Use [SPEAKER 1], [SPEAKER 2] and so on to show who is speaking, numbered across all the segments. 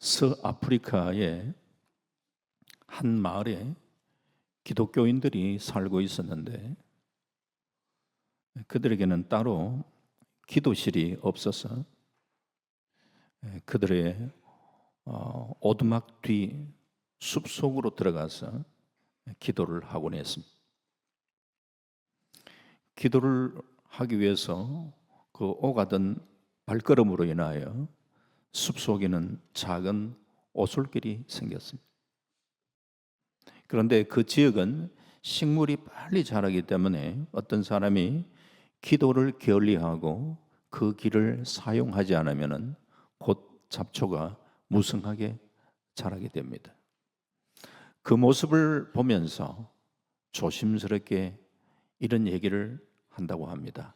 [SPEAKER 1] 서아프리카의 한 마을에 기독교인들이 살고 있었는데 그들에게는 따로 기도실이 없어서 그들의 오두막 뒤 숲속으로 들어가서 기도를 하곤 했습니다. 기도를 하기 위해서 그 오가던 발걸음으로 인하여 숲속에는 작은 오솔길이 생겼습니다. 그런데 그 지역은 식물이 빨리 자라기 때문에 어떤 사람이 기도를 게을리하고 그 길을 사용하지 않으면 곧 잡초가 무성하게 자라게 됩니다. 그 모습을 보면서 조심스럽게 이런 얘기를 한다고 합니다.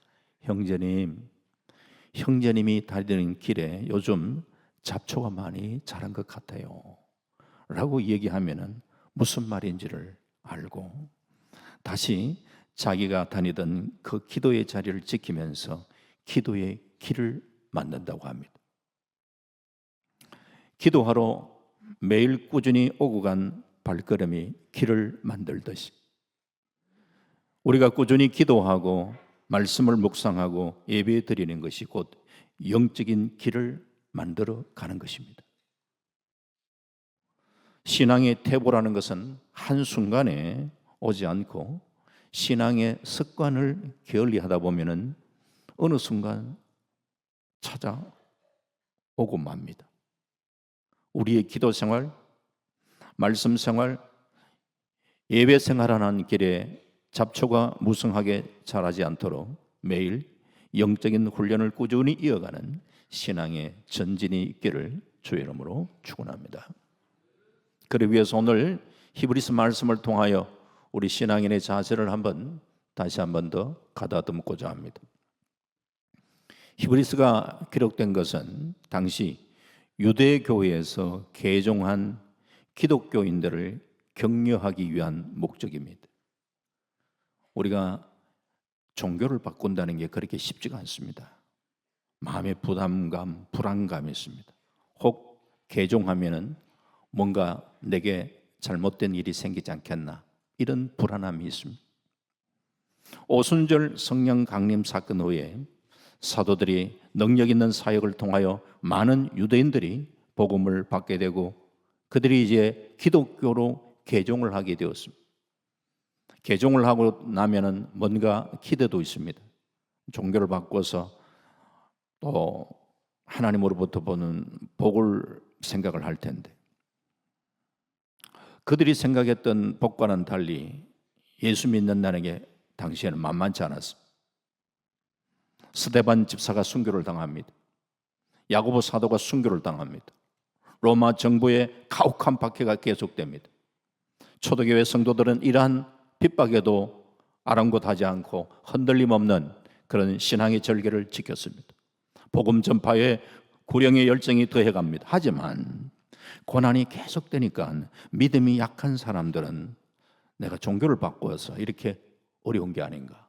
[SPEAKER 1] 형제님이 다니는 길에 요즘 잡초가 많이 자란 것 같아요 라고 얘기하면 무슨 말인지를 알고 다시 자기가 다니던 그 기도의 자리를 지키면서 기도의 길을 만든다고 합니다. 기도하러 매일 꾸준히 오고 간 발걸음이 길을 만들듯이 우리가 꾸준히 기도하고 말씀을 묵상하고 예배 드리는 것이 곧 영적인 길을 만들어 가는 것입니다. 신앙의 태보라는 것은 한순간에 오지 않고 신앙의 습관을 게을리하다 보면은 어느 순간 찾아오고 맙니다. 우리의 기도 생활, 말씀 생활, 예배 생활하는 길에 잡초가 무성하게 자라지 않도록 매일 영적인 훈련을 꾸준히 이어가는 신앙의 전진이 있기를 주의 이름으로 축원합니다. 그러기 위해서 오늘 히브리서 말씀을 통하여 우리 신앙인의 자세를 다시 한 번 더 가다듬고자 합니다. 히브리서가 기록된 것은 당시 유대교회에서 개종한 기독교인들을 격려하기 위한 목적입니다. 우리가 종교를 바꾼다는 게 그렇게 쉽지가 않습니다. 마음의 부담감, 불안감이 있습니다. 혹 개종하면은 뭔가 내게 잘못된 일이 생기지 않겠나 이런 불안함이 있습니다. 오순절 성령 강림 사건 후에 사도들이 능력 있는 사역을 통하여 많은 유대인들이 복음을 받게 되고 그들이 이제 기독교로 개종을 하게 되었습니다. 개종을 하고 나면은 뭔가 기대도 있습니다. 종교를 바꿔서 또 하나님으로부터 보는 복을 생각을 할 텐데 그들이 생각했던 복과는 달리 예수 믿는다는 게 당시에는 만만치 않았습니다. 스데반 집사가 순교를 당합니다. 야고보 사도가 순교를 당합니다. 로마 정부의 가혹한 박해가 계속됩니다. 초대교회 성도들은 이러한 핍박에도 아랑곳하지 않고 흔들림 없는 그런 신앙의 절개를 지켰습니다. 복음 전파에 구령의 열정이 더해갑니다. 하지만 고난이 계속되니까 믿음이 약한 사람들은 내가 종교를 바꾸어서 이렇게 어려운 게 아닌가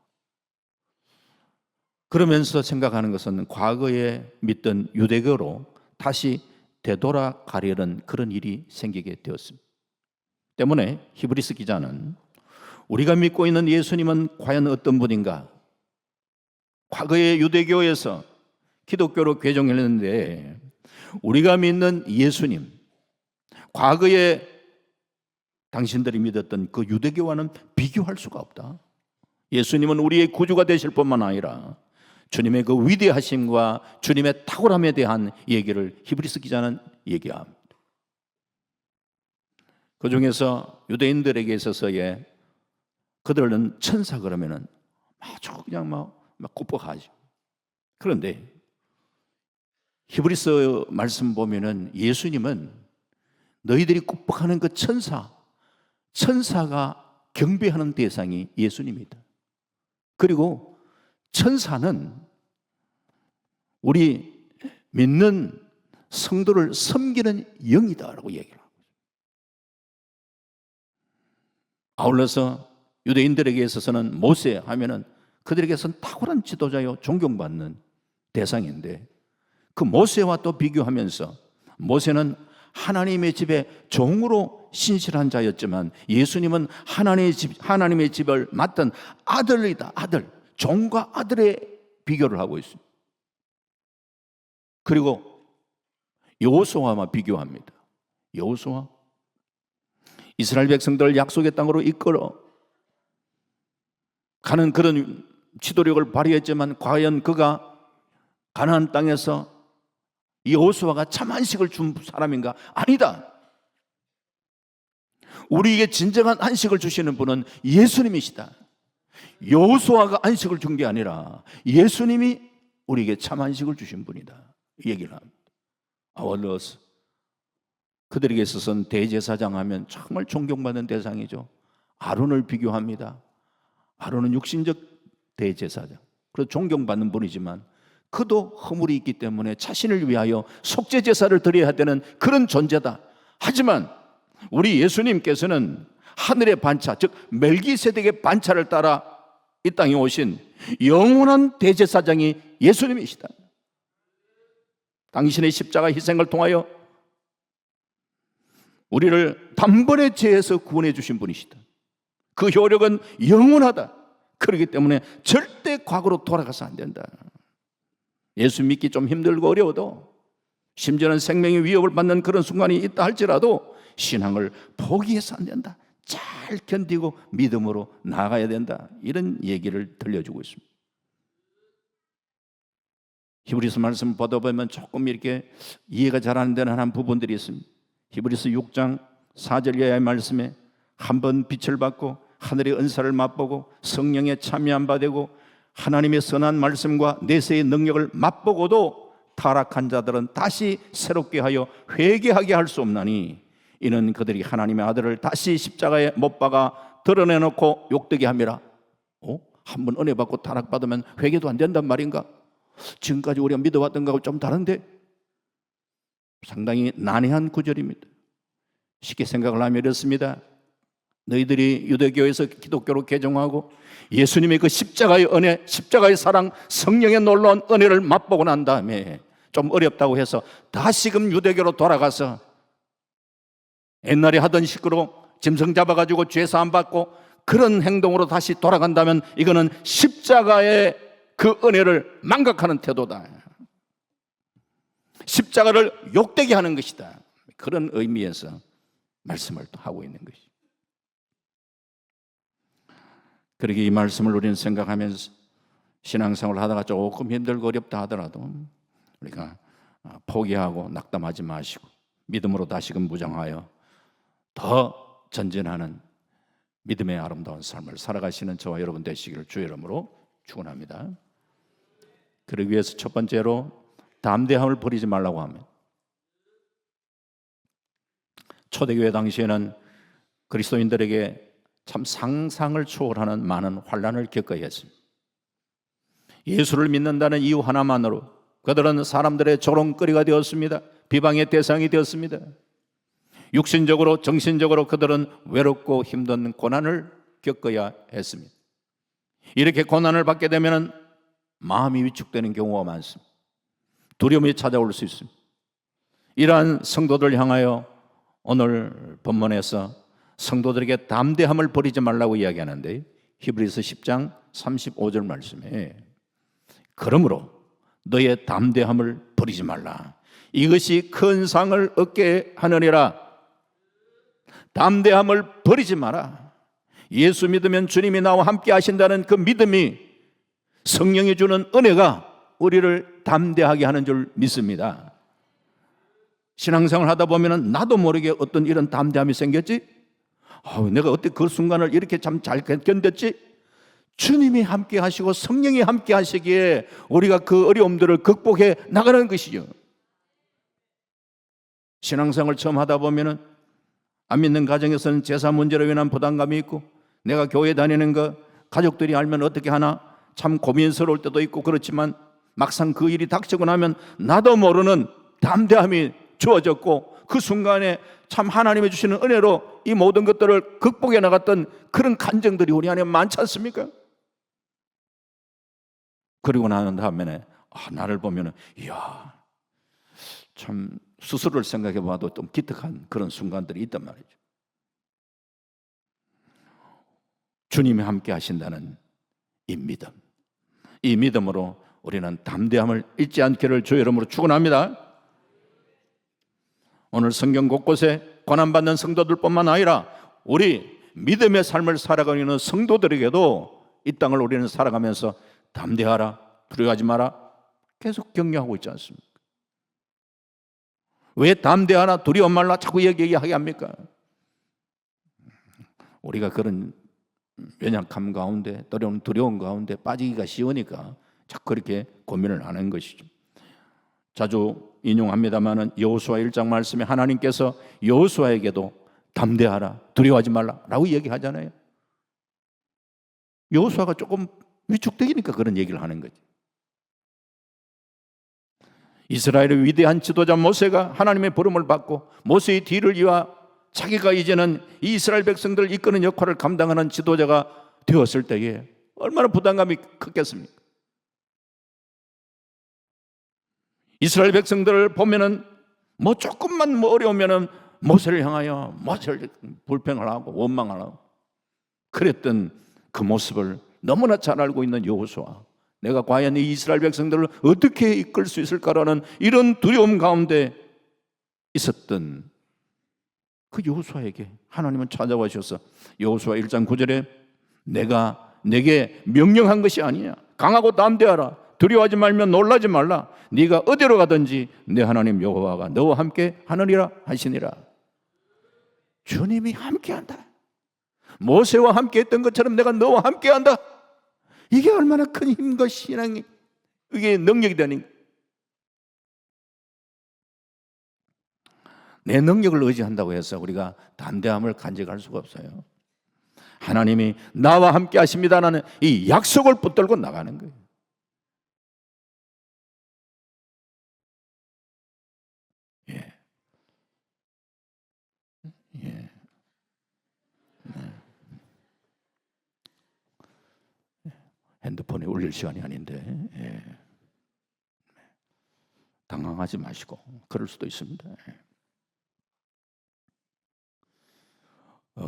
[SPEAKER 1] 그러면서 생각하는 것은 과거에 믿던 유대교로 다시 되돌아가려는 그런 일이 생기게 되었습니다. 때문에 히브리서 기자는 우리가 믿고 있는 예수님은 과연 어떤 분인가? 과거의 유대교에서 기독교로 개종했는데 우리가 믿는 예수님, 과거에 당신들이 믿었던 그 유대교와는 비교할 수가 없다. 예수님은 우리의 구주가 되실 뿐만 아니라 주님의 그 위대하심과 주님의 탁월함에 대한 얘기를 히브리서 기자는 얘기합니다. 그 중에서 유대인들에게 있어서의 그들은 천사 그러면은 아주 그냥 막 ቁ뻑하죠. 그런데 히브리서 말씀 보면은 예수님은 너희들이 ቁ뻑하는 그 천사가 경배하는 대상이 예수님이다. 그리고 천사는 우리 믿는 성도를 섬기는 영이다라고 얘기를 하고 있습니다. 아울러서 유대인들에게 있어서는 모세 하면은 그들에게서는 탁월한 지도자요 존경받는 대상인데 그 모세와 또 비교하면서 모세는 하나님의 집에 종으로 신실한 자였지만 예수님은 하나님의 집을 맡은 아들이다. 아들. 종과 아들의 비교를 하고 있습니다. 그리고 여호수아와 비교합니다. 여호수아, 이스라엘 백성들을 약속의 땅으로 이끌어 가는 그런 지도력을 발휘했지만 과연 그가 가나안 땅에서 여호수아가 참 안식을 준 사람인가? 아니다. 우리에게 진정한 안식을 주시는 분은 예수님이시다. 여호수아가 안식을 준 게 아니라 예수님이 우리에게 참 안식을 주신 분이다. 이 얘기를 합니다. 아울러서 그들에게 있어서는 대제사장 하면 정말 존경받는 대상이죠. 아론을 비교합니다. 아론은 육신적 대제사장, 그래서 존경받는 분이지만 그도 허물이 있기 때문에 자신을 위하여 속죄 제사를 드려야 되는 그런 존재다. 하지만 우리 예수님께서는 하늘의 반차, 즉 멜기세덱의 반차를 따라 이 땅에 오신 영원한 대제사장이 예수님이시다. 당신의 십자가 희생을 통하여 우리를 단번에 죄에서 구원해 주신 분이시다. 그 효력은 영원하다. 그렇기 때문에 절대 과거로 돌아가서 안 된다. 예수 믿기 좀 힘들고 어려워도, 심지어는 생명의 위협을 받는 그런 순간이 있다 할지라도 신앙을 포기해서 안 된다. 잘 견디고 믿음으로 나아가야 된다. 이런 얘기를 들려주고 있습니다. 히브리서 말씀 보다 보면 조금 이렇게 이해가 잘 안 되는 한 부분들이 있습니다. 히브리서 6장 4절 이하의 말씀에 한번 빛을 받고 하늘의 은사를 맛보고 성령에 참여한 바 되고 하나님의 선한 말씀과 내세의 능력을 맛보고도 타락한 자들은 다시 새롭게 하여 회개하게 할 수 없나니 이는 그들이 하나님의 아들을 다시 십자가에 못 박아 드러내놓고 욕되게 함이라. 한번 은혜 받고 타락받으면 회개도 안 된단 말인가? 지금까지 우리가 믿어왔던 거하고 좀 다른데? 상당히 난해한 구절입니다. 쉽게 생각을 하면 이렇습니다. 너희들이 유대교에서 기독교로 개종하고 예수님의 그 십자가의 은혜, 십자가의 사랑, 성령의 놀라운 은혜를 맛보고 난 다음에 좀 어렵다고 해서 다시금 유대교로 돌아가서 옛날에 하던 식으로 짐승 잡아가지고 죄 사함 받고 그런 행동으로 다시 돌아간다면 이거는 십자가의 그 은혜를 망각하는 태도다. 십자가를 욕되게 하는 것이다. 그런 의미에서 말씀을 또 하고 있는 것이죠. 그러게 이 말씀을 우리는 생각하면서 신앙생활을 하다가 조금 힘들고 어렵다 하더라도 우리가 포기하고 낙담하지 마시고 믿음으로 다시금 무장하여 더 전진하는 믿음의 아름다운 삶을 살아가시는 저와 여러분 되시기를 주의 이름으로 축원합니다. 그러기 위해서 첫 번째로 담대함을 버리지 말라고 합니다. 초대교회 당시에는 그리스도인들에게 참 상상을 초월하는 많은 환난을 겪어야 했습니다. 예수를 믿는다는 이유 하나만으로 그들은 사람들의 조롱거리가 되었습니다. 비방의 대상이 되었습니다. 육신적으로 정신적으로 그들은 외롭고 힘든 고난을 겪어야 했습니다. 이렇게 고난을 받게 되면 마음이 위축되는 경우가 많습니다. 두려움이 찾아올 수 있습니다. 이러한 성도들 향하여 오늘 본문에서 성도들에게 담대함을 버리지 말라고 이야기하는데 히브리서 10장 35절 말씀에 그러므로 너의 담대함을 버리지 말라. 이것이 큰 상을 얻게 하느니라. 담대함을 버리지 마라. 예수 믿으면 주님이 나와 함께 하신다는 그 믿음이 성령이 주는 은혜가 우리를 담대하게 하는 줄 믿습니다. 신앙생활 하다 보면 나도 모르게 어떤 이런 담대함이 생겼지? 내가 어떻게 그 순간을 이렇게 참 잘 견뎠지? 주님이 함께 하시고 성령이 함께 하시기에 우리가 그 어려움들을 극복해 나가는 것이죠. 신앙생활 처음 하다 보면 안 믿는 가정에서는 제사 문제로 인한 부담감이 있고 내가 교회 다니는 거 가족들이 알면 어떻게 하나 참 고민스러울 때도 있고 그렇지만 막상 그 일이 닥치고 나면 나도 모르는 담대함이 주어졌고 그 순간에 참 하나님이 주시는 은혜로 이 모든 것들을 극복해 나갔던 그런 간증들이 우리 안에 많지 않습니까? 그리고 난 다음에 나를 보면 이야 참 스스로를 생각해 봐도 좀 기특한 그런 순간들이 있단 말이죠. 주님이 함께 하신다는 이 믿음, 이 믿음으로 우리는 담대함을 잊지 않기를 주의 이름으로 축원합니다. 오늘 성경 곳곳에 고난받는 성도들뿐만 아니라 우리 믿음의 삶을 살아가고 있는 성도들에게도 이 땅을 우리는 살아가면서 담대하라, 두려워하지 마라 계속 격려하고 있지 않습니까? 왜 담대하라, 두려워 말라 자꾸 얘기하게 합니까? 우리가 그런 연약함 가운데, 두려움 가운데 빠지기가 쉬우니까 자꾸 그렇게 고민을 하는 것이죠. 자주 인용합니다마는 여호수아 1장 말씀에 하나님께서 여호수아에게도 담대하라, 두려워하지 말라라고 얘기하잖아요. 여호수아가 조금 위축되니까 그런 얘기를 하는 거지. 이스라엘의 위대한 지도자 모세가 하나님의 부름을 받고 모세의 뒤를 이어 자기가 이제는 이 이스라엘 백성들을 이끄는 역할을 감당하는 지도자가 되었을 때에 얼마나 부담감이 컸겠습니까? 이스라엘 백성들을 보면은 뭐 조금만 뭐 어려우면은 모세를 향하여 모세를 불평을 하고 원망을 하고 그랬던 그 모습을 너무나 잘 알고 있는 여호수아, 내가 과연 이 이스라엘 백성들을 어떻게 이끌 수 있을까라는 이런 두려움 가운데 있었던 그 여호수아에게 하나님은 찾아와셔서 여호수아 1장 9절에 내가 내게 명령한 것이 아니냐, 강하고 담대하라, 두려워하지 말며 놀라지 말라, 네가 어디로 가든지 내 하나님 여호와가 너와 함께 하느니라 하시니라. 주님이 함께한다. 모세와 함께했던 것처럼 내가 너와 함께한다. 이게 얼마나 큰 힘과 신앙이, 이게 능력이 되는 거예요. 내 능력을 의지한다고 해서 우리가 담대함을 간직할 수가 없어요. 하나님이 나와 함께 하십니다라는 이 약속을 붙들고 나가는 거예요. 예. 예. 핸드폰에 울릴 시간이 아닌데, 예. 당황하지 마시고 그럴 수도 있습니다.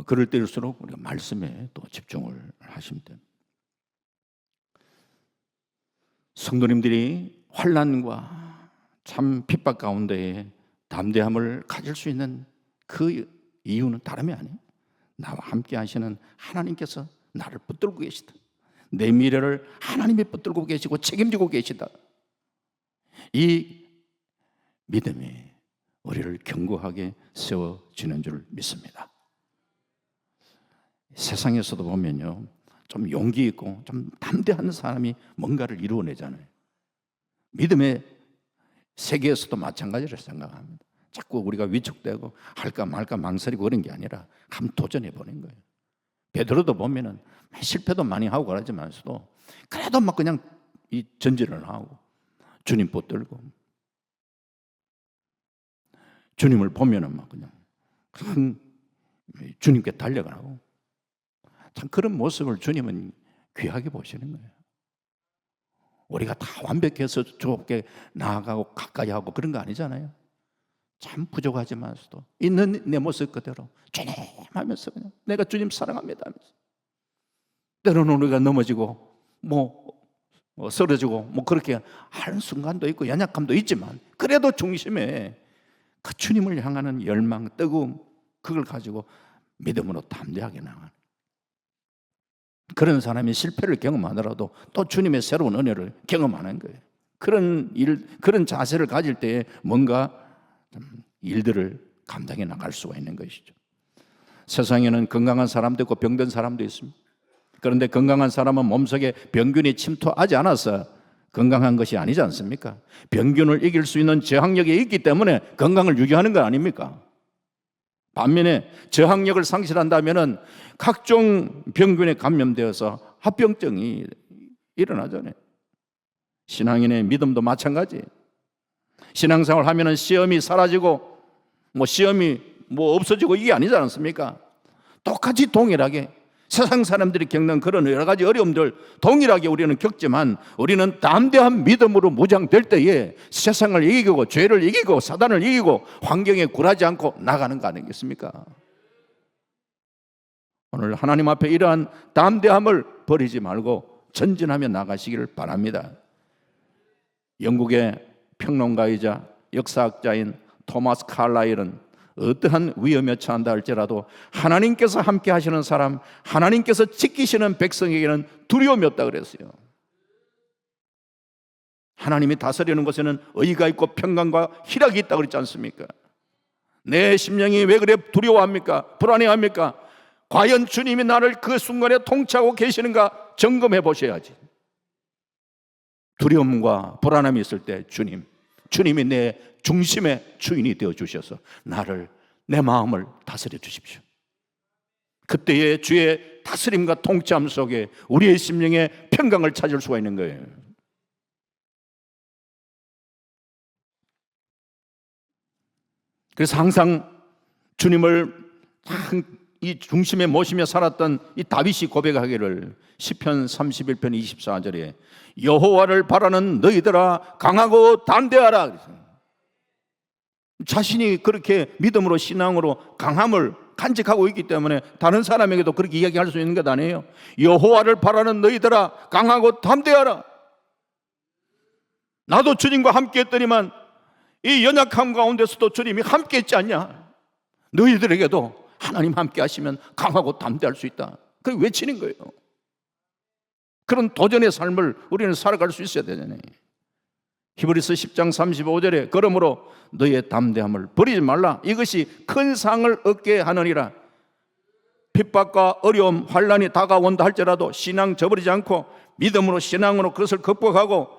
[SPEAKER 1] 그럴 때일수록 우리가 말씀에 또 집중을 하시면 됩니다. 성도님들이 환난과 참 핍박 가운데에 담대함을 가질 수 있는 그 이유는 다름이 아니에요. 나와 함께 하시는 하나님께서 나를 붙들고 계시다. 내 미래를 하나님이 붙들고 계시고 책임지고 계시다. 이 믿음이 우리를 견고하게 세워지는 줄 믿습니다. 세상에서도 보면요, 좀 용기 있고 좀 담대한 사람이 뭔가를 이루어내잖아요. 믿음의 세계에서도 마찬가지를 생각합니다. 자꾸 우리가 위축되고 할까 말까 망설이고 그런 게 아니라 한번 도전해 보는 거예요. 베드로도 보면은 실패도 많이 하고 그러지만서도 그래도 막 그냥 이 전진을 하고 주님 붙들고 주님을 보면은 막 그냥 주님께 달려가고, 참 그런 모습을 주님은 귀하게 보시는 거예요. 우리가 다 완벽해서 주께 나아가고 가까이 하고 그런 거 아니잖아요. 참 부족하지만서도 있는 내 모습 그대로 주님 하면서 그냥 내가 주님 사랑합니다 하면서, 때로는 우리가 넘어지고 쓰러지고 그렇게 하는 순간도 있고 연약함도 있지만 그래도 중심에 그 주님을 향하는 열망, 뜨거움, 그걸 가지고 믿음으로 담대하게 나가는 그런 사람이 실패를 경험하더라도 또 주님의 새로운 은혜를 경험하는 거예요. 그런 자세를 가질 때에 뭔가 일들을 감당해 나갈 수가 있는 것이죠. 세상에는 건강한 사람도 있고 병든 사람도 있습니다. 그런데 건강한 사람은 몸속에 병균이 침투하지 않아서 건강한 것이 아니지 않습니까? 병균을 이길 수 있는 저항력이 있기 때문에 건강을 유지하는 거 아닙니까? 반면에 저항력을 상실한다면 각종 병균에 감염되어서 합병증이 일어나잖아요. 신앙인의 믿음도 마찬가지예요. 신앙생활 하면은 시험이 사라지고 시험이 없어지고 이게 아니지 않습니까? 똑같이 동일하게 세상 사람들이 겪는 그런 여러 가지 어려움들 동일하게 우리는 겪지만 우리는 담대한 믿음으로 무장될 때에 세상을 이기고 죄를 이기고 사단을 이기고 환경에 굴하지 않고 나가는 거 아니겠습니까? 오늘 하나님 앞에 이러한 담대함을 버리지 말고 전진하며 나가시기를 바랍니다. 영국의 평론가이자 역사학자인 토마스 칼라일은 어떠한 위험에 처한다 할지라도 하나님께서 함께 하시는 사람, 하나님께서 지키시는 백성에게는 두려움이 없다 그랬어요. 하나님이 다스리는 곳에는 의가 있고 평강과 희락이 있다고 그랬지 않습니까? 내 심령이 왜 그래 두려워합니까? 불안해합니까? 과연 주님이 나를 그 순간에 통치하고 계시는가 점검해 보셔야지. 두려움과 불안함이 있을 때 주님이 내 중심의 주인이 되어 주셔서 내 마음을 다스려 주십시오. 그때의 주의 다스림과 통치함 속에 우리의 심령에 평강을 찾을 수가 있는 거예요. 그래서 항상 주님을 이 중심에 모시며 살았던 이 다윗이 고백하기를 시편 31편 24절에 여호와를 바라는 너희들아 강하고 담대하라. 자신이 그렇게 믿음으로 신앙으로 강함을 간직하고 있기 때문에 다른 사람에게도 그렇게 이야기할 수 있는 것 아니에요. 여호와를 바라는 너희들아 강하고 담대하라. 나도 주님과 함께 했더니만 이 연약함 가운데서도 주님이 함께 했지 않냐. 너희들에게도 하나님 함께 하시면 강하고 담대할 수 있다. 그게 외치는 거예요. 그런 도전의 삶을 우리는 살아갈 수 있어야 되잖아요. 히브리서 10장 35절에 그러므로 너의 담대함을 버리지 말라. 이것이 큰 상을 얻게 하느니라. 핍박과 어려움, 환난이 다가온다 할지라도 신앙 저버리지 않고 믿음으로 신앙으로 그것을 극복하고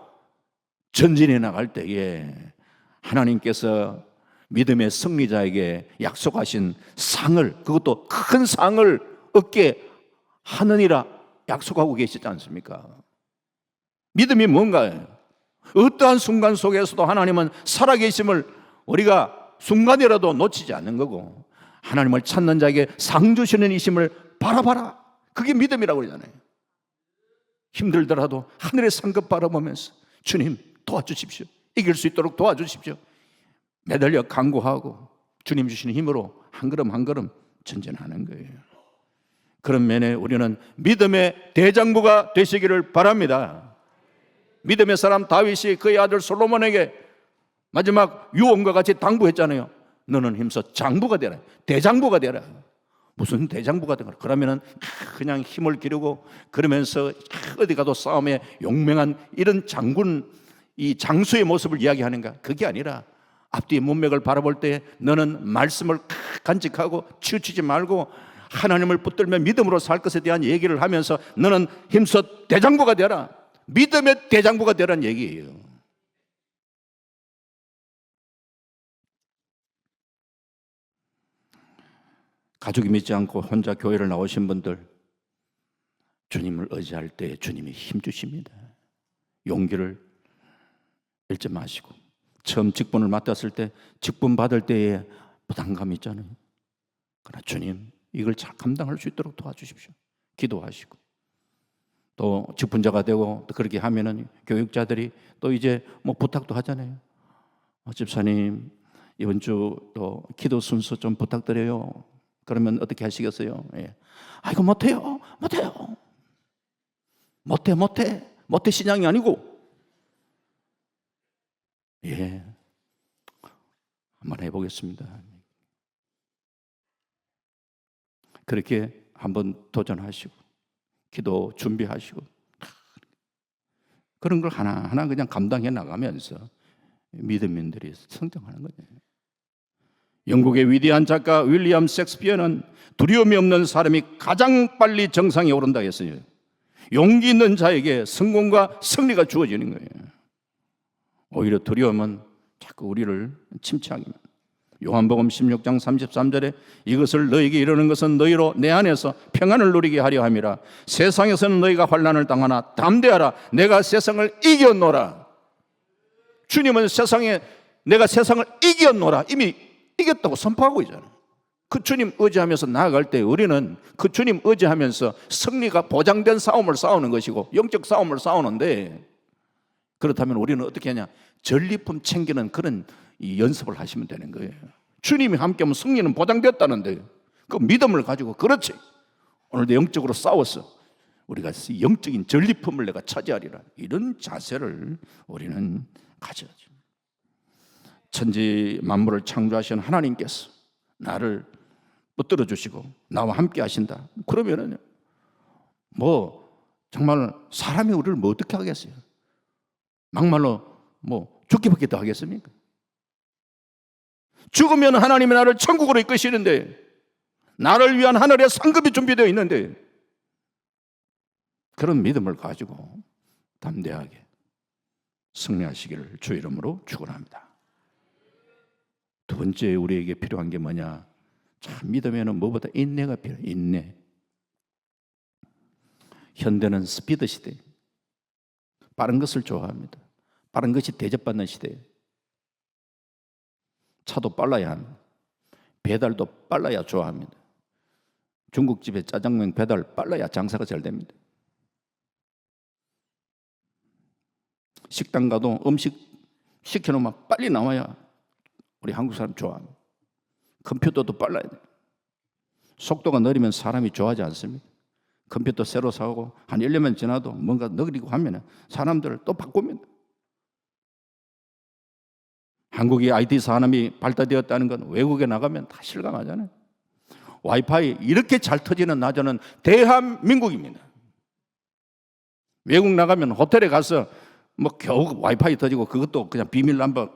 [SPEAKER 1] 전진해 나갈 때에 하나님께서 믿음의 승리자에게 약속하신 상을, 그것도 큰 상을 얻게 하느니라 약속하고 계시지 않습니까? 믿음이 뭔가요? 어떠한 순간 속에서도 하나님은 살아계심을 우리가 순간이라도 놓치지 않는 거고 하나님을 찾는 자에게 상 주시는 이심을 바라봐라. 그게 믿음이라고 그러잖아요. 힘들더라도 하늘의 상급 바라보면서 주님 도와주십시오. 이길 수 있도록 도와주십시오. 매달려 간구하고 주님 주시는 힘으로 한 걸음 한 걸음 전진하는 거예요. 그런 면에 우리는 믿음의 대장부가 되시기를 바랍니다. 믿음의 사람 다윗이 그의 아들 솔로몬에게 마지막 유언과 같이 당부했잖아요. 너는 힘써 장부가 되라. 대장부가 되라. 무슨 대장부가 되라. 그러면은 그냥 힘을 기르고 그러면서 어디 가도 싸움에 용맹한 이런 장군, 이 장수의 모습을 이야기하는가? 그게 아니라 앞뒤의 문맥을 바라볼 때 너는 말씀을 간직하고 치우치지 말고 하나님을 붙들며 믿음으로 살 것에 대한 얘기를 하면서 너는 힘써 대장부가 되라. 믿음의 대장부가 되라는 얘기예요. 가족이 믿지 않고 혼자 교회를 나오신 분들, 주님을 의지할 때 주님이 힘 주십니다. 용기를 잃지 마시고 처음 직분을 맡았을 때 직분 받을 때에 부담감이 있잖아요. 그러나 주님 이걸 잘 감당할 수 있도록 도와주십시오. 기도하시고 또 직분자가 되고 또 그렇게 하면은 교육자들이 또 이제 뭐 부탁도 하잖아요. 집사님 이번 주 또 기도 순서 좀 부탁드려요. 그러면 어떻게 하시겠어요? 예. 아이고 못해 신앙이 아니고 예 한번 해보겠습니다. 그렇게 한번 도전하시고 기도 준비하시고 그런 걸 하나하나 그냥 감당해 나가면서 믿음인들이 성장하는 거예요. 영국의 위대한 작가 윌리엄 셰익스피어는 두려움이 없는 사람이 가장 빨리 정상에 오른다 했어요. 용기 있는 자에게 성공과 승리가 주어지는 거예요. 오히려 두려움은 자꾸 우리를 침체하기만. 요한복음 16장 33절에 이것을 너에게 이르는 것은 너희로 내 안에서 평안을 누리게 하려 함이라. 세상에서는 너희가 환난을 당하나 담대하라. 내가 세상을 이겼노라. 주님은 내가 세상을 이겼노라 이미 이겼다고 선포하고 있잖아요. 그 주님 의지하면서 나아갈 때 우리는 그 주님 의지하면서 승리가 보장된 싸움을 싸우는 것이고 영적 싸움을 싸우는데, 그렇다면 우리는 어떻게 하냐? 전리품 챙기는 그런 이 연습을 하시면 되는 거예요. 주님이 함께하면 승리는 보장됐다는데 그 믿음을 가지고, 그렇지, 오늘도 영적으로 싸웠어, 우리가 영적인 전리품을 내가 차지하리라, 이런 자세를 우리는 가져야죠. 천지 만물을 창조하신 하나님께서 나를 붙들어 주시고 나와 함께 하신다. 그러면은 뭐 정말 사람이 우리를 뭐 어떻게 하겠어요? 막말로 뭐 죽기밖에 더 하겠습니까? 죽으면 하나님이 나를 천국으로 이끄시는데, 나를 위한 하늘의 상급이 준비되어 있는데, 그런 믿음을 가지고 담대하게 승리하시기를 주 이름으로 축원합니다. 두 번째 우리에게 필요한 게 뭐냐? 참 믿음에는 무엇보다 인내가 필요해요. 인내. 현대는 스피드 시대, 빠른 것을 좋아합니다. 빠른 것이 대접받는 시대예요. 차도 빨라야 합니다. 배달도 빨라야 좋아합니다. 중국집에 짜장면 배달 빨라야 장사가 잘 됩니다. 식당 가도 음식 시켜놓으면 빨리 나와야 우리 한국 사람 좋아합니다. 컴퓨터도 빨라야 돼요. 속도가 느리면 사람이 좋아하지 않습니다. 컴퓨터 새로 사고 한 1년만 지나도 뭔가 느리고 하면 사람들을 또 바꿉니다. 한국이 IT 산업이 발달되었다는 건 외국에 나가면 다 실감하잖아요. 와이파이 이렇게 잘 터지는 나라는 대한민국입니다. 외국 나가면 호텔에 가서 뭐 겨우 와이파이 터지고, 그것도 그냥 비밀 넘버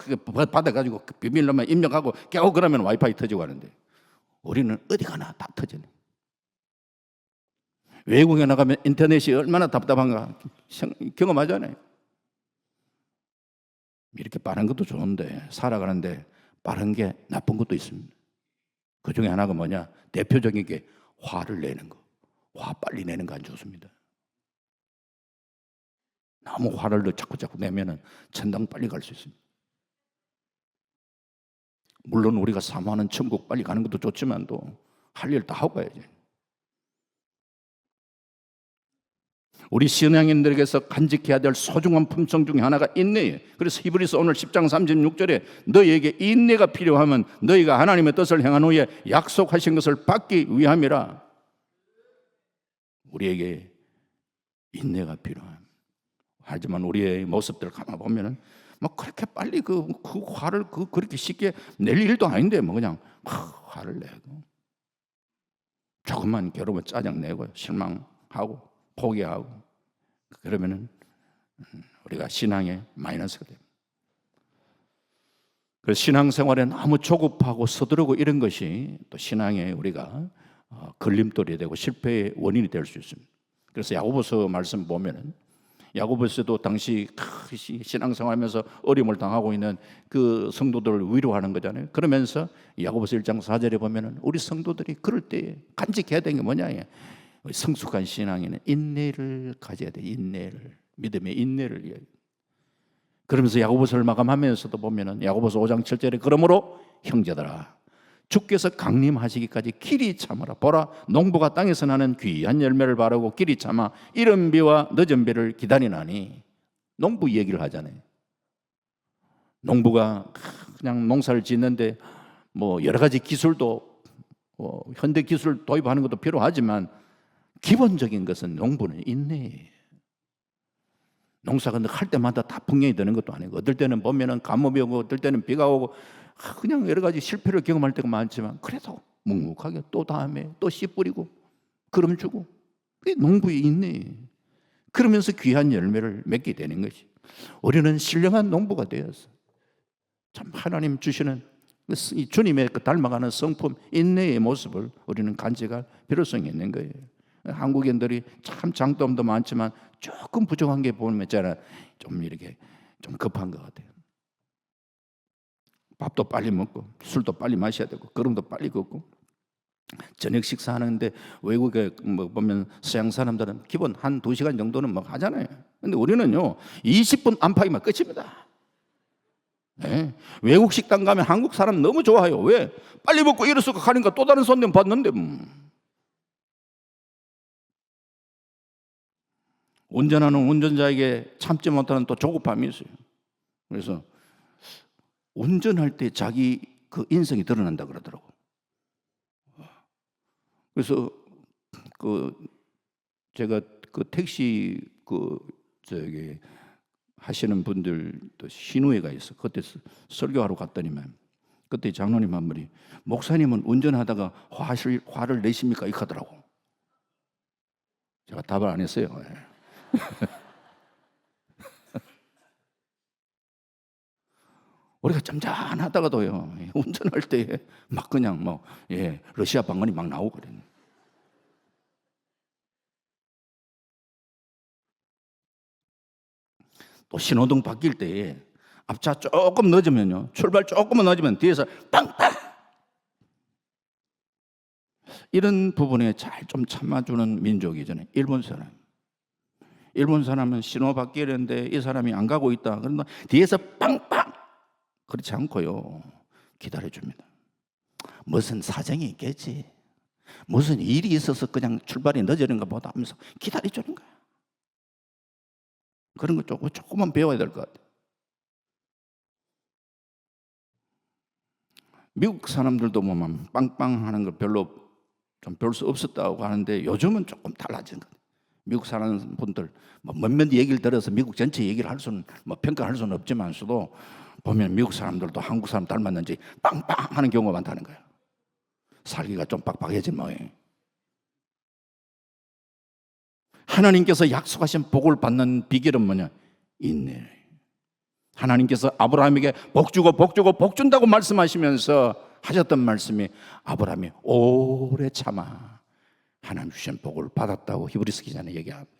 [SPEAKER 1] 받아가지고 비밀 넘버 입력하고 겨우 그러면 와이파이 터지고 하는데, 우리는 어디 가나 다 터지네. 외국에 나가면 인터넷이 얼마나 답답한가 경험하잖아요. 이렇게 빠른 것도 좋은데 살아가는데 빠른 게 나쁜 것도 있습니다. 그 중에 하나가 뭐냐? 대표적인 게 화를 내는 거. 화 빨리 내는 거 안 좋습니다. 너무 화를 자꾸 내면은 천당 빨리 갈 수 있습니다. 물론 우리가 사모하는 천국 빨리 가는 것도 좋지만도 할 일 다 하고 가야지. 우리 신앙인들에게서 간직해야 될 소중한 품성 중에 하나가 인내예요. 그래서 히브리서 오늘 10장 36절에 너희에게 인내가 필요하면 너희가 하나님의 뜻을 행한 후에 약속하신 것을 받기 위함이라. 우리에게 인내가 필요합니다. 하지만 우리의 모습들을 가만 보면은 뭐 그렇게 빨리 그 화를 그렇게 쉽게 낼 일도 아닌데 뭐 그냥 화를 내고 조금만 괴로우면 짜증 내고 실망하고 포기하고, 그러면은 우리가 신앙에 마이너스가 됩니다. 그래서 신앙생활에 너무 조급하고 서두르고 이런 것이 또 신앙에 우리가 걸림돌이 되고 실패의 원인이 될 수 있습니다. 그래서 야고보서 말씀 보면은 야고보서도 당시 신앙생활하면서 어려움을 당하고 있는 그 성도들을 위로하는 거잖아요. 그러면서 야고보서 1장 4절에 보면은 우리 성도들이 그럴 때 간직해야 되는 게 뭐냐? 성숙한 신앙인은 인내를 가져야 돼. 인내를, 믿음의 인내를 이야기. 그러면서 야고보서를 마감하면서도 보면은 야고보서 5장 7절에 그러므로 형제들아 주께서 강림하시기까지 길이 참으라. 보라 농부가 땅에서 나는 귀한 열매를 바르고 길이 참아 이른 비와 늦은 비를 기다리나니. 농부 얘기를 하잖아요. 농부가 그냥 농사를 짓는데 뭐 여러 가지 기술도 현대 기술 도입하는 것도 필요하지만 기본적인 것은 농부는 인내예요. 농사가 할 때마다 다 풍년이 되는 것도 아니고, 어떨 때는 보면은 가뭄이 오고 어떨 때는 비가 오고 그냥 여러 가지 실패를 경험할 때가 많지만 그래도 묵묵하게 또 다음에 또 씨 뿌리고 그름 주고, 그게 농부의 인내예요. 그러면서 귀한 열매를 맺게 되는 것이, 우리는 신령한 농부가 되어서 참 하나님 주시는 이 주님의 그 닮아가는 성품 인내의 모습을 우리는 간직할 필요성이 있는 거예요. 한국인들이 참 장점도 많지만 조금 부족한 게 보면 있잖아, 좀 이렇게 좀 급한 것 같아요. 밥도 빨리 먹고 술도 빨리 마셔야 되고 걸음도 빨리 걷고, 저녁 식사하는데 외국에 뭐 보면 서양 사람들은 기본 한 2시간 정도는 뭐 하잖아요. 근데 우리는요 20분 안팎이면 끝입니다. 예? 외국 식당 가면 한국 사람 너무 좋아해요. 왜? 빨리 먹고 일어서고 가니까 또 다른 손님 받는데 운전하는 운전자에게 참지 못하는 또 조급함이 있어요. 그래서 운전할 때 자기 그 인성이 드러난다 그러더라고. 그래서 제가 택시 저기 하시는 분들도 신우회가 있어. 그때 설교하러 갔더니만 그때 장로님 한 분이 목사님은 운전하다가 화를 내십니까? 이렇게 하더라고. 제가 답을 안 했어요. 우리가 점잖하다가도요 운전할 때 막 그냥 러시아 방언이 막 나오고 그래요. 또 신호등 바뀔 때 앞차 조금 늦으면요, 출발 조금만 늦으면 뒤에서 빵빵. 이런 부분에 잘 좀 참아주는 민족이잖아요. 일본 사람. 일본 사람은 신호 바뀌는데 이 사람이 안 가고 있다. 그러나 뒤에서 빵빵. 그렇지 않고요, 기다려줍니다. 무슨 사정이 있겠지, 무슨 일이 있어서 그냥 출발이 늦어지는가 보다 하면서 기다려주는 거야. 그런 거 조금만 배워야 될 것 같아요. 미국 사람들도 빵빵 하는 거 별로 좀 별 수 없었다고 하는데 요즘은 조금 달라진 것 같아요. 미국 사는 분들 몇몇 얘기를 들어서 미국 전체 얘기를 할 수는 평가할 수는 없지만서도 보면 미국 사람들도 한국 사람 닮았는지 빵빵 하는 경우가 많다는 거예요. 살기가 좀 빡빡해진 모양이에요. 하나님께서 약속하신 복을 받는 비결은 뭐냐? 인내. 하나님께서 아브라함에게 복 주고 복 주고 복 준다고 말씀하시면서 하셨던 말씀이 아브라함이 오래 참아 하나님 주신 복을 받았다고 히브리서 기자는 얘기합니다.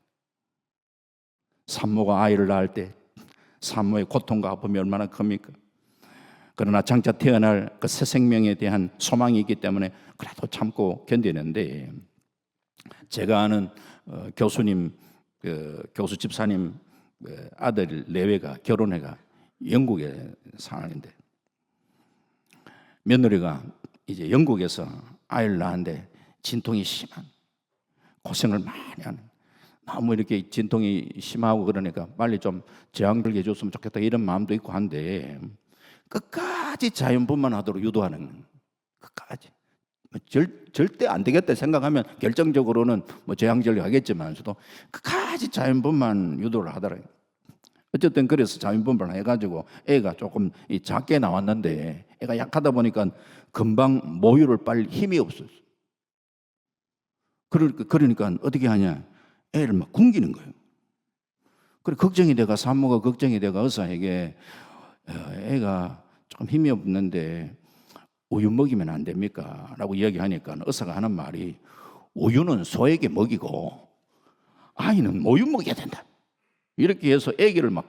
[SPEAKER 1] 산모가 아이를 낳을 때 산모의 고통과 아픔이 얼마나 큽니까? 그러나 장차 태어날 그 새 생명에 대한 소망이 있기 때문에 그래도 참고 견디는데, 제가 아는 교수님, 교수 집사님 아들 내외가 결혼해가 영국에 사는데 며느리가 이제 영국에서 아이를 낳았는데 진통이 심한, 고생을 많이 하는, 너무 이렇게 진통이 심하고 그러니까 빨리 좀 제왕들게 해줬으면 좋겠다 이런 마음도 있고 한데 끝까지 자연분만 하도록 유도하는, 끝까지 절대 안 되겠다 생각하면 결정적으로는 제왕절개 하겠지만서도 끝까지 자연분만 유도를 하더라고요. 어쨌든 그래서 자연분만을 해가지고 애가 조금 작게 나왔는데 애가 약하다 보니까 금방 모유를 빨리 힘이 없었어. 그러니까 어떻게 하냐, 애를 막 굶기는 거예요. 그래 걱정이 돼가, 산모가 걱정이 돼가 의사에게 애가 조금 힘이 없는데 우유 먹이면 안 됩니까? 라고 이야기하니까 의사가 하는 말이 우유는 소에게 먹이고 아이는 모유 먹여야 된다. 이렇게 해서 애기를 막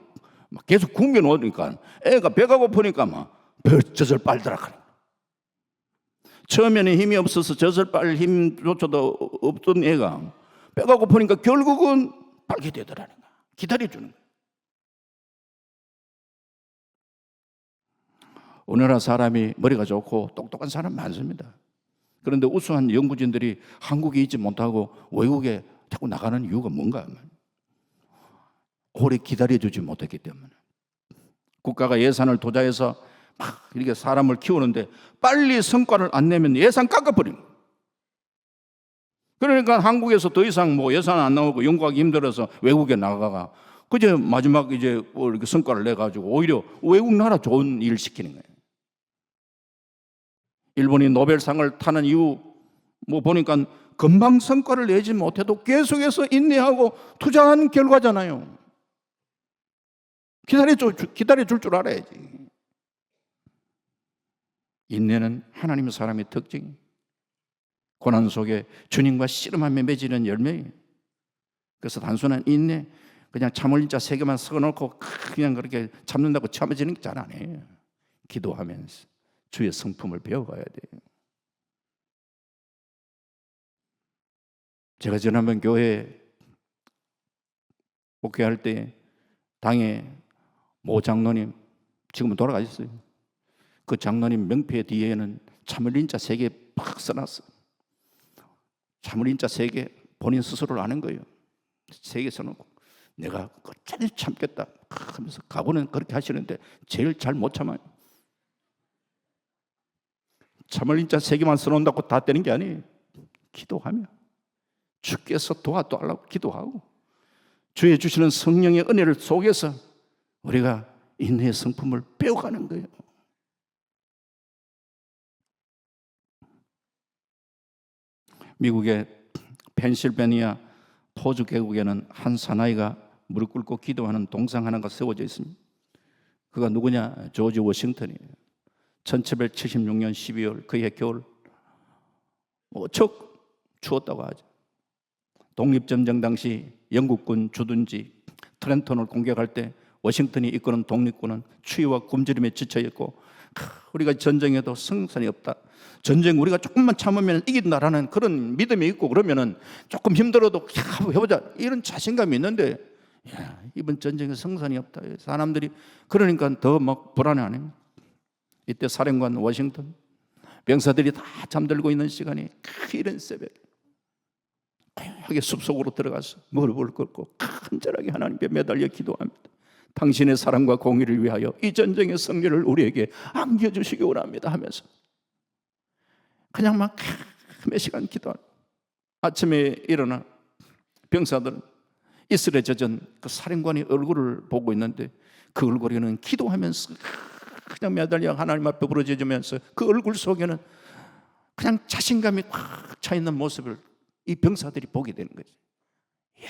[SPEAKER 1] 계속 굶겨 놓으니까 애가 배가 고프니까 젖을 빨더라. 처음에는 힘이 없어서 젖을 빨 힘조차도 없던 애가 배가 고프니까 결국은 빨게 되더라는 거야. 기다려주는 거야. 우리나라 사람이 머리가 좋고 똑똑한 사람 많습니다. 그런데 우수한 연구진들이 한국에 있지 못하고 외국에 자꾸 나가는 이유가 뭔가? 오래 기다려주지 못했기 때문에. 국가가 예산을 투자해서 막 이렇게 사람을 키우는데 빨리 성과를 안 내면 예산 깎아버립니다. 그러니까 한국에서 더 이상 예산 안 나오고 연구하기 힘들어서 외국에 나가가 그제 마지막 이제 이렇게 성과를 내 가지고 오히려 외국 나라 좋은 일 시키는 거예요. 일본이 노벨상을 타는 이유 보니까 금방 성과를 내지 못해도 계속해서 인내하고 투자한 결과잖아요. 기다려줄 줄 알아야지. 인내는 하나님의 사람의 특징. 고난 속에 주님과 씨름하며 맺이는 열매예요. 그래서 단순한 인내, 그냥 참을 자 3개만 섞어놓고 그냥 그렇게 참는다고 참아지는 게 잘 아니에요. 기도하면서 주의 성품을 배워가야 돼요. 제가 지난번 교회 목회할 때 당에 모 장로님 지금은 돌아가셨어요. 그 장로님 명패 뒤에는 참을인자 3개 팍 써놨어. 참을인자 3개 본인 스스로를 아는 거예요. 3개 써놓고 내가 끝까지 참겠다 하면서 각오는 그렇게 하시는데 제일 잘 못 참아요. 참을인자 3개만 써놓는다고 다 되는 게 아니에요. 기도하며 주께서 도와달라고 기도하고 주의 주시는 성령의 은혜를 속에서 우리가 인내의 성품을 배워가는 거예요. 미국의 펜실베니아 포주 계곡에는 한 사나이가 무릎 꿇고 기도하는 동상 하나가 세워져 있습니다. 그가 누구냐? 조지 워싱턴이에요. 1776년 12월 그해 겨울 무척 추웠다고 하죠. 독립전쟁 당시 영국군 주둔지 트렌턴을 공격할 때 워싱턴이 이끄는 독립군은 추위와 굶주림에 지쳐 있고 우리가 전쟁에도 승산이 없다. 전쟁 우리가 조금만 참으면 이긴다라는 그런 믿음이 있고 그러면은 조금 힘들어도 해보자 이런 자신감이 있는데 이번 전쟁에 승산이 없다. 사람들이 그러니까 더 막 불안해하네요. 이때 사령관 워싱턴 병사들이 다 잠들고 있는 시간이 이른 새벽에 고요하게 숲속으로 들어가서 무릎을 꿇고 간절하게 하나님께 매달려 기도합니다. 당신의 사랑과 공의를 위하여 이 전쟁의 승리를 우리에게 안겨주시기 원합니다 하면서 그냥 막 몇 시간 기도합니다. 아침에 일어나 병사들은 이슬에 젖은 그 사령관의 얼굴을 보고 있는데 그 얼굴에는 기도하면서 그냥 매달려 하나님 앞에 부르짖으면서 그 얼굴 속에는 그냥 자신감이 꽉 차 있는 모습을 이 병사들이 보게 되는 거지. 이야,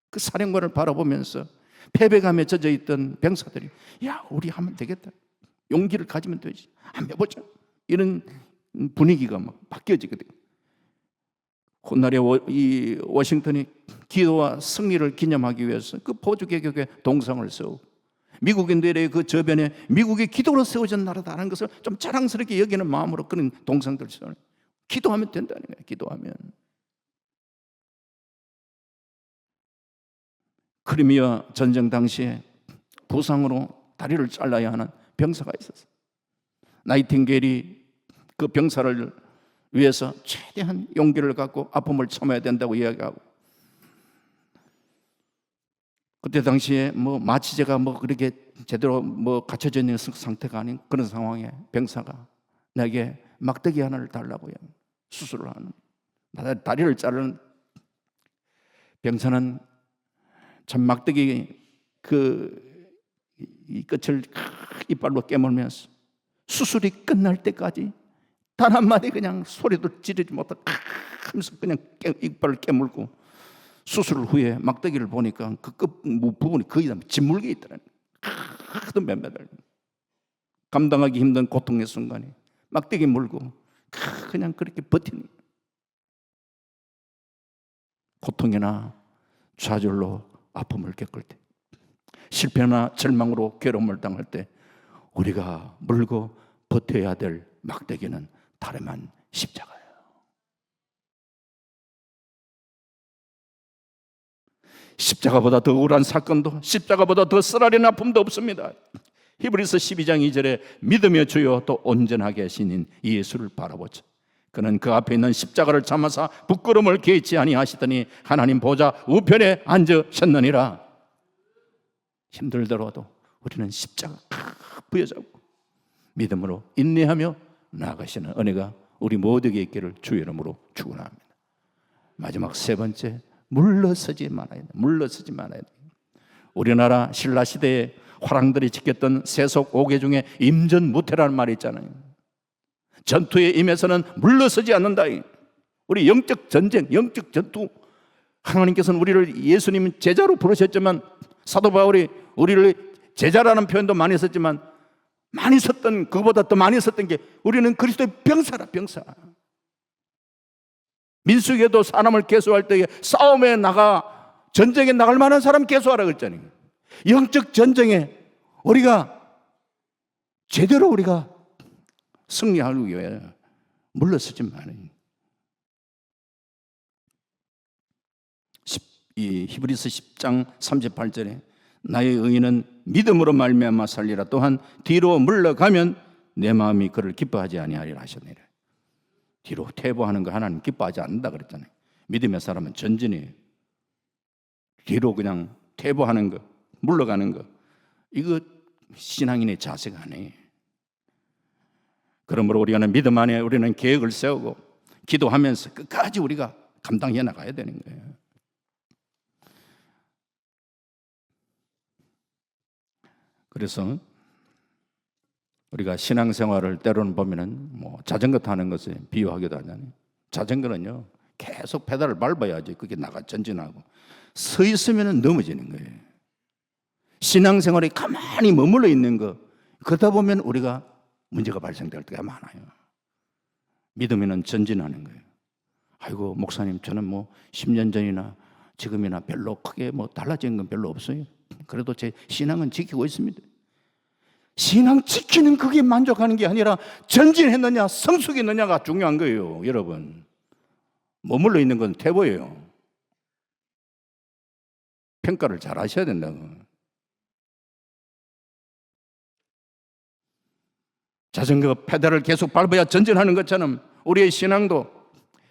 [SPEAKER 1] 그 사령관을 바라보면서 패배감에 젖어 있던 병사들이 야, 우리 하면 되겠다. 용기를 가지면 되지. 한번 해보자. 이런 분위기가 막 바뀌어지거든. 훗날에 이 워싱턴이 기도와 승리를 기념하기 위해서 그 포주 계곡에 동상을 세우고 미국인들의 그 저변에 미국이 기도로 세워진 나라다라는 것을 좀 자랑스럽게 여기는 마음으로 그런 동상들을 세워요. 기도하면 된다는 거예요. 기도하면. 크리미아 전쟁 당시에 부상으로 다리를 잘라야 하는 병사가 있었어요. 나이팅게일이 그 병사를 위해서 최대한 용기를 갖고 아픔을 참아야 된다고 이야기하고 그때 당시에 뭐 마취제가 뭐 그렇게 제대로 뭐 갖춰져 있는 상태가 아닌 그런 상황에 병사가 내게 막대기 하나를 달라고 해요. 수술을 하는 다리를 자르는 병사는 참 막대기 이 끝을 이빨로 깨물면서 수술이 끝날 때까지 단 한마디 그냥 소리도 지르지 못하고 하면서 그냥 이빨을 깨물고 수술 후에 막대기를 보니까 그 끝 부분이 거의 다 짓물게 있더라고요. 하도 맨매달 감당하기 힘든 고통의 순간에 막대기 물고 그냥 그렇게 버티는 고통이나 좌절로 아픔을 겪을 때 실패나 절망으로 괴로움을 당할 때 우리가 물고 버텨야 될 막대기는 다름 안 십자가예요. 십자가보다 더 우울한 사건도 십자가보다 더 쓰라린 아픔도 없습니다. 히브리서 12장 2절에 믿으며 주여 또 온전하게 하시는 예수를 바라보자. 그는 그 앞에 있는 십자가를 참아사 부끄러움을 개의치 아니하시더니 하나님 보좌 우편에 앉으셨느니라. 힘들더라도 우리는 십자가 부여잡고 믿음으로 인내하며 나아가시는 은혜가 우리 모두에게 있기를 주의 이름으로 축원합니다. 마지막 세 번째, 물러서지 말아야 돼. 물러서지 말아야 돼. 우리나라 신라 시대에 화랑들이 지켰던 세속 5개 중에 임전무태라는 말이 있잖아요. 전투에 임해서는 물러서지 않는다. 우리 영적 전쟁, 영적 전투. 하나님께서는 우리를 예수님 제자로 부르셨지만 사도 바울이 우리를 제자라는 표현도 많이 썼지만 많이 썼던 그보다 더 많이 썼던 게 우리는 그리스도의 병사라. 병사. 민수기에도 사람을 계수할 때에 싸움에 나가 전쟁에 나갈 만한 사람 계수하라 그랬잖아요. 영적 전쟁에 우리가 제대로 우리가 승리하기 위해 물러서지 말아요. 이 히브리서 10장 38절에 나의 의인은 믿음으로 말미암아 살리라. 또한 뒤로 물러가면 내 마음이 그를 기뻐하지 아니하리라 하셨느니라. 뒤로 퇴보하는 거 하나님 기뻐하지 않는다 그랬잖아요. 믿음의 사람은 전진이에요. 뒤로 그냥 퇴보하는 거, 물러가는 거, 이거 신앙인의 자세가 아니에요. 그러므로 우리는 믿음 안에 우리는 계획을 세우고 기도하면서 끝까지 우리가 감당해 나가야 되는 거예요. 그래서 우리가 신앙생활을 때로는 보면은 자전거 타는 것에 비유하기도 하잖아요. 자전거는요 계속 페달을 밟아야지 그게 전진하고, 서 있으면은 넘어지는 거예요. 신앙생활이 가만히 머물러 있는 거, 그러다 보면 우리가 문제가 발생될 때가 많아요. 믿으면은 전진하는 거예요. 아이고 목사님, 저는 10년 전이나 지금이나 별로 크게 달라진 건 별로 없어요. 그래도 제 신앙은 지키고 있습니다. 신앙 지키는 그게 만족하는 게 아니라 전진했느냐 성숙했느냐가 중요한 거예요. 여러분, 머물러 있는 건 퇴보예요. 평가를 잘 하셔야 된다고. 자전거 페달을 계속 밟아야 전진하는 것처럼 우리의 신앙도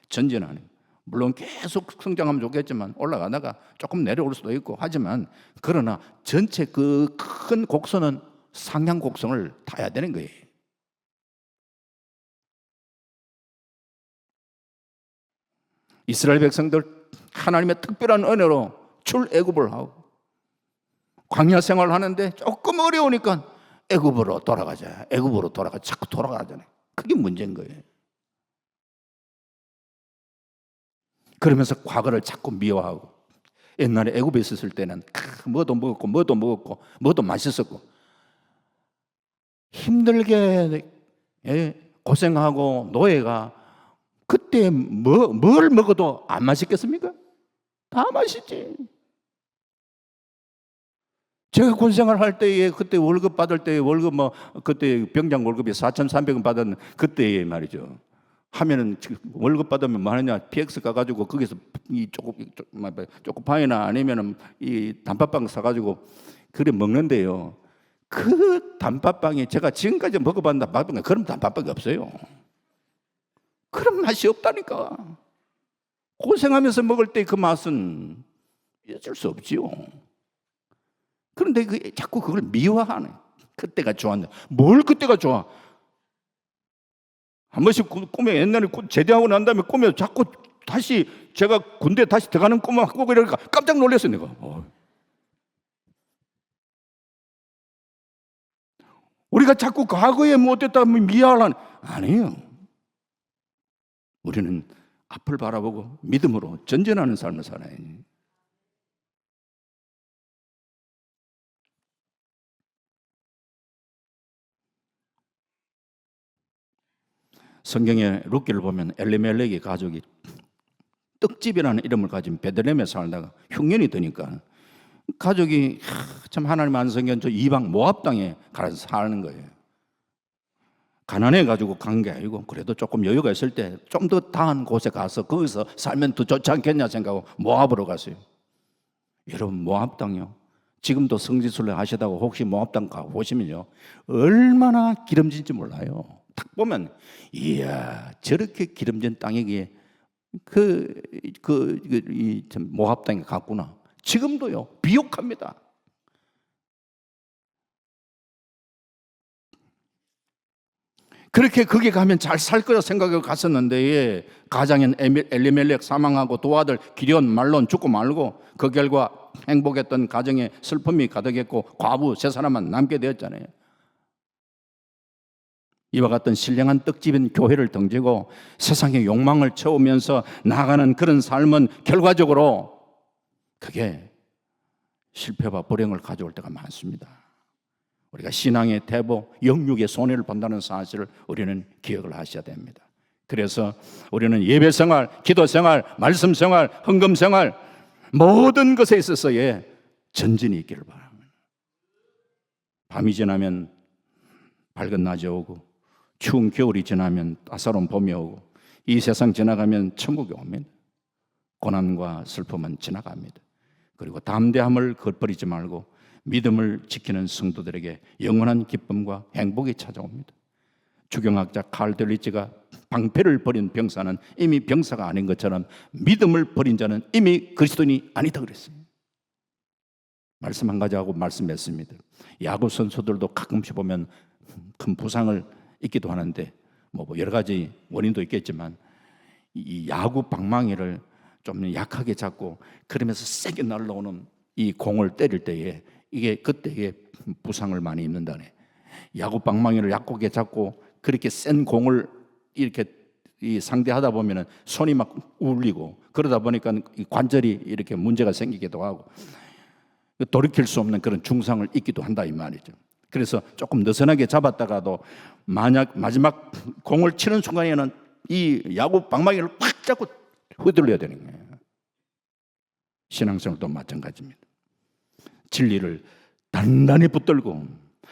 [SPEAKER 1] 전진하는 거예요. 물론 계속 성장하면 좋겠지만 올라가다가 조금 내려올 수도 있고 하지만, 그러나 전체 그 큰 곡선은 상향 곡선을 타야 되는 거예요. 이스라엘 백성들 하나님의 특별한 은혜로 출애굽을 하고 광야 생활을 하는데 조금 어려우니까 애굽으로 돌아가자. 애굽으로 자꾸 돌아가잖아요. 그게 문제인 거예요. 그러면서 과거를 자꾸 미워하고, 옛날에 애굽에 있었을 때는 뭐도 먹었고 맛있었고, 힘들게 고생하고 노예가 그때 뭘 먹어도 안 맛있겠습니까? 다 맛있지. 제가 군생활 할 때에 그때 월급 받을 때 월급 그때 병장 월급이 4,300원 받았는 그때에 말이죠. 하면은 월급 받으면 뭐 하느냐, PX 가가지고 거기서 이 초코파이나 아니면은 이 단팥빵 사가지고 그래 먹는데요. 그 단팥빵이 제가 지금까지 먹어봤나 봤는데 그런 단팥빵이 없어요. 그런 맛이 없다니까. 고생하면서 먹을 때 그 맛은 잊을 수 없지요. 그런데 자꾸 그걸 미워하네. 그때가 좋았네. 뭘 그때가 좋아? 한 번씩 꿈에, 옛날에 제대하고 난 다음에 꿈에 자꾸 다시 제가 군대 다시 들어가는 꿈을 꾸고 이러니까 깜짝 놀랐어요, 내가. 우리가 자꾸 과거에 못했다면 미워하려는, 아니에요. 우리는 앞을 바라보고 믿음으로 전진하는 삶을 살아야 해요. 성경의 룻기를 보면 엘리멜렉의 가족이 떡집이라는 이름을 가진 베들레헴에 살다가 흉년이 드니까 가족이 참 하나님 안 섬긴 저 이방 모압 땅에 가서 사는 거예요. 가난해가지고 간 게 아니고 그래도 조금 여유가 있을 때 좀 더 다한 곳에 가서 거기서 살면 더 좋지 않겠냐 생각하고 모압으로 갔어요. 여러분, 모압 땅요, 지금도 성지순례 하시다가 혹시 모압 땅 가보시면요, 얼마나 기름진지 몰라요. 딱 보면 이야, 저렇게 기름진 땅이기에 모압 땅에 갔구나. 지금도요 비옥합니다. 그렇게 거기 가면 잘 살 거라 생각하고 갔었는데, 가장인 엘리멜렉 사망하고 도아들 기럨 말론 죽고 말고, 그 결과 행복했던 가정에 슬픔이 가득했고 과부 세 사람만 남게 되었잖아요. 이와 같은 신령한 떡집인 교회를 등지고 세상의 욕망을 채우면서 나아가는 그런 삶은 결과적으로 그게 실패와 불행을 가져올 때가 많습니다. 우리가 신앙의 태보, 영육의 손해를 본다는 사실을 우리는 기억을 하셔야 됩니다. 그래서 우리는 예배생활, 기도생활, 말씀생활, 헌금생활, 모든 것에 있어서의 전진이 있기를 바랍니다. 밤이 지나면 밝은 낮이 오고, 추운 겨울이 지나면 따사로운 봄이 오고, 이 세상 지나가면 천국이 옵니다. 고난과 슬픔은 지나갑니다. 그리고 담대함을 거버리지 말고 믿음을 지키는 성도들에게 영원한 기쁨과 행복이 찾아옵니다. 주경학자 칼 델리츠가 방패를 버린 병사는 이미 병사가 아닌 것처럼 믿음을 버린 자는 이미 그리스도인이 아니다 그랬어요. 말씀 한 가지 하고 말씀했습니다. 야구 선수들도 가끔씩 보면 큰 부상을 입기도 하는데 뭐 여러 가지 원인도 있겠지만 이 야구 방망이를 좀 약하게 잡고 그러면서 세게 날라오는 이 공을 때릴 때에 이게 그때에 부상을 많이 입는다네. 야구 방망이를 약하게 잡고 그렇게 센 공을 이렇게 상대하다 보면은 손이 막 울리고 그러다 보니까 이 관절이 이렇게 문제가 생기기도 하고 돌이킬 수 없는 그런 중상을 입기도 한다 이 말이죠. 그래서 조금 느슨하게 잡았다가도 만약 마지막 공을 치는 순간에는 이 야구 방망이를 팍 잡고 휘둘러야 되는 거예요. 신앙생활도 마찬가지입니다. 진리를 단단히 붙들고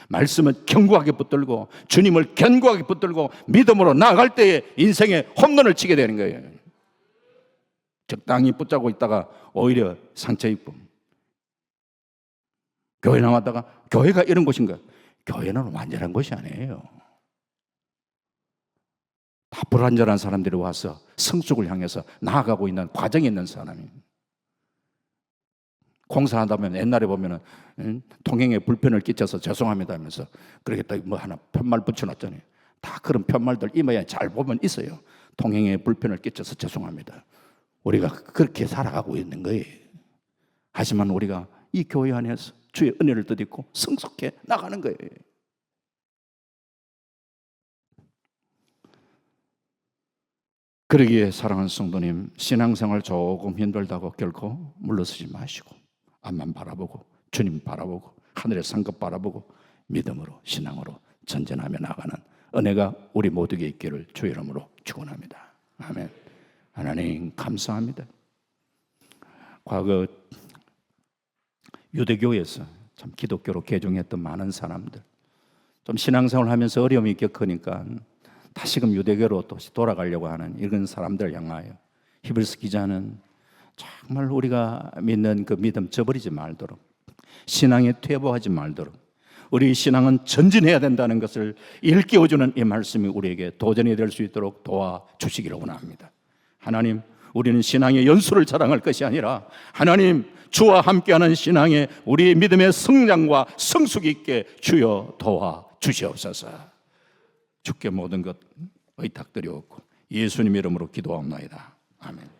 [SPEAKER 1] 말씀을 견고하게 붙들고 주님을 견고하게 붙들고 믿음으로 나아갈 때에 인생의 홈런을 치게 되는 거예요. 적당히 붙잡고 있다가 오히려 상처 입고 교회 나왔다가 교회가 이런 곳인가? 교회는 완전한 곳이 아니에요. 다 불완전한 사람들이 와서 성숙을 향해서 나아가고 있는 과정에 있는 사람입니다. 공사하다 보면 옛날에 보면은 통행에 불편을 끼쳐서 죄송합니다 하면서 그렇게 또 뭐 하나 편말 붙여놨잖아요. 다 그런 편말들 이마에 잘 보면 있어요. 통행에 불편을 끼쳐서 죄송합니다. 우리가 그렇게 살아가고 있는 거예요. 하지만 우리가 이 교회 안에서 주의 은혜를 덧입고 성숙해 나가는 거예요. 그러기에 사랑하는 성도님, 신앙생활 조금 힘들다고 결코 물러서지 마시고 앞만 바라보고 주님 바라보고 하늘의 상급 바라보고 믿음으로 신앙으로 전진하며 나가는 은혜가 우리 모두에게 있기를 주의 이름으로 축원합니다. 아멘. 하나님 감사합니다. 과거 유대교에서 참 기독교로 개종했던 많은 사람들 좀 신앙생활을 하면서 어려움이 겪으니까 다시금 유대교로 또 돌아가려고 하는 이런 사람들을 향하여 히브리서 기자는 정말 우리가 믿는 그 믿음 저버리지 말도록 신앙에 퇴보하지 말도록 우리 신앙은 전진해야 된다는 것을 일깨워주는 이 말씀이 우리에게 도전이 될 수 있도록 도와주시기를 원합니다. 하나님, 우리는 신앙의 연수를 자랑할 것이 아니라 하나님 주와 함께하는 신앙의 우리 믿음의 성장과 성숙이 있게 주여 도와주시옵소서. 주께 모든 것 의탁드리옵고 예수님 이름으로 기도하옵나이다. 아멘.